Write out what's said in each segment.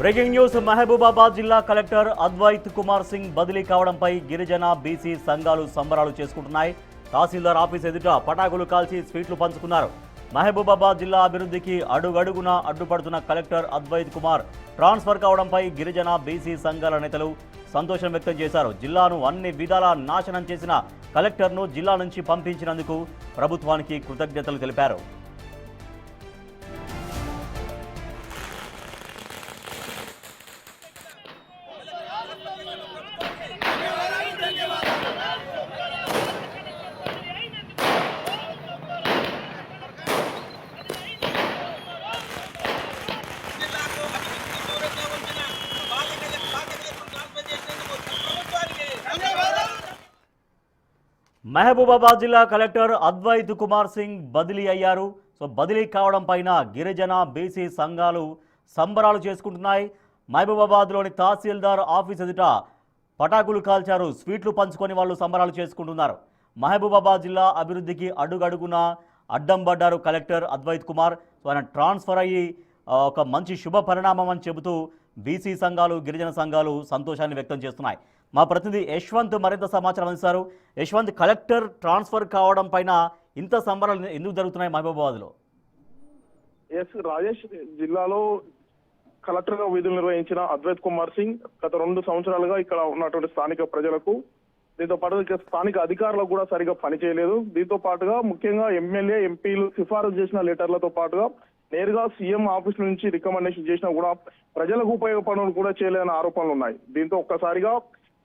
Breaking news Mahabubabad జిల్లా collector Advait Kumar Singh బదిలీ కావడంపై గిరిజన బీసీ సంఘాలు సంబరాలు చేసుకుంటున్నాయి. తహసీల్దార్ ఆఫీస్ ఎదుట పటాకులు కాల్చి స్వీట్లు పంచుకున్నారు. మహబూబాబాద్ జిల్లా అభివృద్ధికి అడుగడుగునా అడ్డుపడుతున్న కలెక్టర్ అద్వైత్ కుమార్ ట్రాన్స్ఫర్ కావడంపై గిరిజన బీసీ సంఘాల నేతలు సంతోషం వ్యక్తం చేశారు. జిల్లాను అన్ని విధాలా నాశనం చేసిన కలెక్టర్ను జిల్లా నుంచి పంపించినందుకు ప్రభుత్వానికి కృతజ్ఞతలు తెలిపారు. మహబూబాబాద్ జిల్లా కలెక్టర్ అద్వైత్ కుమార్ సింగ్ బదిలీ అయ్యారు. బదిలీ కావడం పైన గిరిజన బీసీ సంఘాలు సంబరాలు చేసుకుంటున్నాయి. మహబూబాబాద్లోని తహసీల్దార్ ఆఫీస్ ఎదుట పటాకులు కాల్చారు. స్వీట్లు పంచుకొని వాళ్ళు సంబరాలు చేసుకుంటున్నారు. మహబూబాబాద్ జిల్లా అభివృద్ధికి అడుగడుగునా అడ్డం పడ్డారు కలెక్టర్ అద్వైత్ కుమార్. ఆయన ట్రాన్స్ఫర్ అయ్యి ఒక మంచి శుభ పరిణామం అని చెబుతూ బీసీ సంఘాలు గిరిజన సంఘాలు సంతోషాన్ని వ్యక్తం చేస్తున్నాయి. మా ప్రతినిధి యశ్వంత్ మరింత సమాచారం అందిస్తారు. యశ్వంత్, కలెక్టర్ ట్రాన్స్ఫర్ కావడం పైన ఇంత సంబరాలు ఎందుకు జరుగుతున్నాయి మహబూబాబాద్లో? రాజేష్, జిల్లాలో కలెక్టర్గా విధులు నిర్వహించిన అద్వైత్ కుమార్ సింగ్ గత 2 సంవత్సరాలుగా ఇక్కడ ఉన్నటువంటి స్థానిక ప్రజలకు, దీంతో పాటు స్థానిక అధికారులకు కూడా సరిగా పనిచేయలేదు. దీంతో పాటుగా ముఖ్యంగా ఎమ్మెల్యే ఎంపీలు సిఫారసు చేసిన లెటర్లతో పాటుగా నేరుగా సీఎం ఆఫీస్ నుంచి రికమెండేషన్ చేసినా కూడా ప్రజలకు ఉపయోగపడను కూడా చేయలేని ఆరోపణలు ఉన్నాయి. దీంతో ఒక్కసారిగా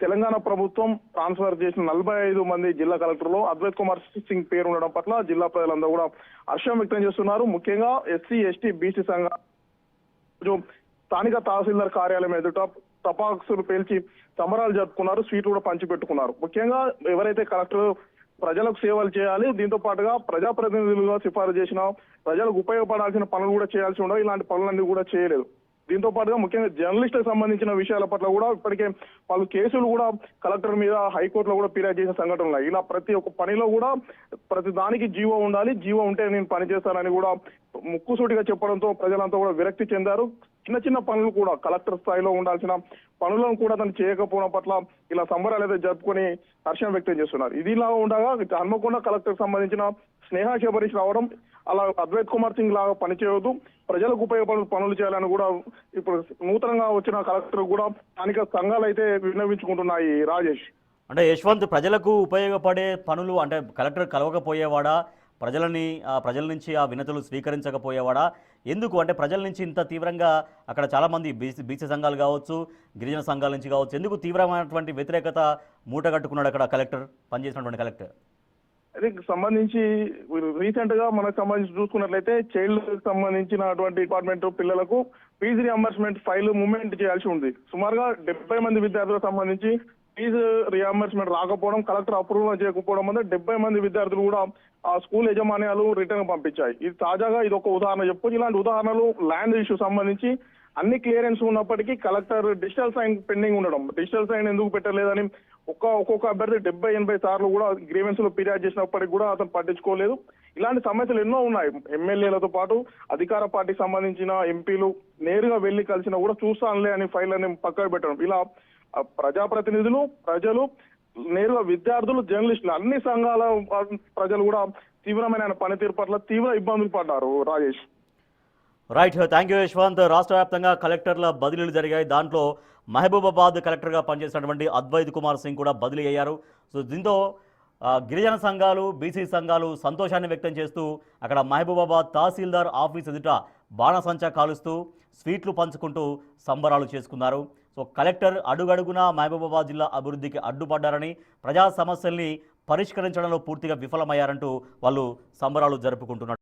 తెలంగాణ ప్రభుత్వం ట్రాన్స్ఫర్ చేసిన 45 మంది జిల్లా కలెక్టర్లో అద్వైత్ కుమార్ సింగ్ పేరు ఉండడం పట్ల జిల్లా ప్రజలందరూ కూడా హర్షం వ్యక్తం చేస్తున్నారు. ముఖ్యంగా ఎస్సీ ఎస్టీ బీసీ సంఘం స్థానిక తహసీల్దార్ కార్యాలయం ఎదుట టపాసులు పేల్చి సంబరాలు జరుపుకున్నారు. స్వీట్లు కూడా పంచిపెట్టుకున్నారు. ముఖ్యంగా ఎవరైతే కలెక్టర్ ప్రజలకు సేవలు చేయాలి, దీంతో పాటుగా ప్రజాప్రతినిధులుగా సిఫారసు చేసిన ప్రజలకు ఉపయోగపడాల్సిన పనులు కూడా చేయాల్సి ఉండవు. ఇలాంటి పనులన్నీ కూడా చేయలేదు. దీంతో పాటుగా ముఖ్యంగా జర్నలిస్టులకు సంబంధించిన విషయాల పట్ల కూడా ఇప్పటికే పలు కేసులు కూడా కలెక్టర్ మీద హైకోర్టులో కూడా ఫిర్యాదు చేసిన సంఘటనలు ఉన్నాయి. ఇలా ప్రతి ఒక్క పనిలో కూడా ప్రతి దానికి జీవో ఉండాలి, జీవో ఉంటే నేను పని చేస్తానని కూడా ముక్కుసూటిగా చెప్పడంతో ప్రజలంతా కూడా విరక్తి చెందారు. చిన్న చిన్న పనులు కూడా కలెక్టర్ స్థాయిలో ఉండాల్సిన పనులను కూడా తను చేయకపోవడం పట్ల ఇలా సంబరాలు అయితే జరుపుకొని హర్షం వ్యక్తం చేస్తున్నారు. ఇదిలా ఉండగా హన్మకొండ కలెక్టర్ సంబంధించిన స్నేహ శబరీష్ రావడం, అలా అద్వైత్ కుమార్ సింగ్ లాగా పనిచేయవద్దు, ప్రజలకు ఉపయోగపడే పనులు చేయాలని కూడా ఇప్పుడు నూతనంగా వచ్చిన కలెక్టర్ కూడా స్థానిక సంఘాలు అయితే విన్నవించుకుంటున్నాయి. రాజేష్, అంటే యశ్వంత్, ప్రజలకు ఉపయోగపడే పనులు అంటే కలెక్టర్ కలవకపోయేవాడా? ప్రజల నుంచి ఆ వినతులు స్వీకరించకపోయేవాడా? ఎందుకు అంటే ప్రజల నుంచి ఇంత తీవ్రంగా అక్కడ చాలామంది బీసీ సంఘాలు కావచ్చు, గిరిజన సంఘాల నుంచి కావచ్చు, ఎందుకు తీవ్రమైనటువంటి వ్యతిరేకత మూటగట్టుకున్నాడు అక్కడ కలెక్టర్, పనిచేసినటువంటి కలెక్టర్? దీనికి సంబంధించి రీసెంట్ గా మనకు సంబంధించి చూసుకున్నట్లయితే చైల్డ్ సంబంధించినటువంటి డిపార్ట్మెంట్ పిల్లలకు ఫీజు రియంబర్స్మెంట్ ఫైల్ మూవ్మెంట్ చేయాల్సి ఉంది. సుమారుగా 70 మంది విద్యార్థులకు సంబంధించి ఫీజు రియంబర్స్మెంట్ రాకపోవడం, కలెక్టర్ అప్రూవల్ చేయకపోవడం వల్ల 70 మంది విద్యార్థులు కూడా ఆ స్కూల్ యజమాన్యాలు రిటర్న్ పంపించాయి. ఇది తాజాగా ఇది ఒక ఉదాహరణ చెప్పుకోవచ్చు. ఇలాంటి ఉదాహరణలు ల్యాండ్ ఇష్యూ సంబంధించి అన్ని క్లియరెన్స్ ఉన్నప్పటికీ కలెక్టర్ డిజిటల్ సైన్ పెండింగ్ ఉండడం, డిజిటల్ సైన్ ఎందుకు పెట్టలేదని ఒక్కొక్క అభ్యర్థి 70-80 సార్లు కూడా గ్రీవెన్స్ లో ఫిర్యాదు చేసినప్పటికీ కూడా అతను పట్టించుకోలేదు. ఇలాంటి సమస్యలు ఎన్నో ఉన్నాయి. ఎమ్మెల్యేలతో పాటు అధికార పార్టీకి సంబంధించిన ఎంపీలు నేరుగా వెళ్లి కలిసినా కూడా చూస్తానులే అని ఫైల్ అని పక్కకు పెట్టడం, ఇలా ప్రజాప్రతినిధులు, ప్రజలు, నేరుగా విద్యార్థులు, జర్నలిస్టులు, అన్ని సంఘాల ప్రజలు కూడా తీవ్రమైన పనితీరు పట్ల తీవ్ర ఇబ్బందులు పడ్డారు. Rajesh, right, thank you Yashwant. రాష్ట్ర వ్యాప్తంగా కలెక్టర్ల బదిలీలు జరిగాయి. దాంట్లో మహబూబాబాద్ కలెక్టర్గా పనిచేసినటువంటి అద్వైత్ కుమార్ సింగ్ కూడా బదిలీ అయ్యారు. దీంతో గిరిజన సంఘాలు, బీసీ సంఘాలు సంతోషాన్ని వ్యక్తం చేస్తూ అక్కడ మహబూబాబాద్ తహసీల్దార్ ఆఫీస్ ఎదుట బాణసంచా కాలుస్తూ స్వీట్లు పంచుకుంటూ సంబరాలు చేసుకున్నారు. కలెక్టర్ అడుగడుగునా మహబూబాబాద్ జిల్లా అభివృద్ధికి అడ్డుపడ్డారని, ప్రజా సమస్యల్ని పరిష్కరించడంలో పూర్తిగా విఫలమయ్యారంటూ వాళ్ళు సంబరాలు జరుపుకుంటున్నారు.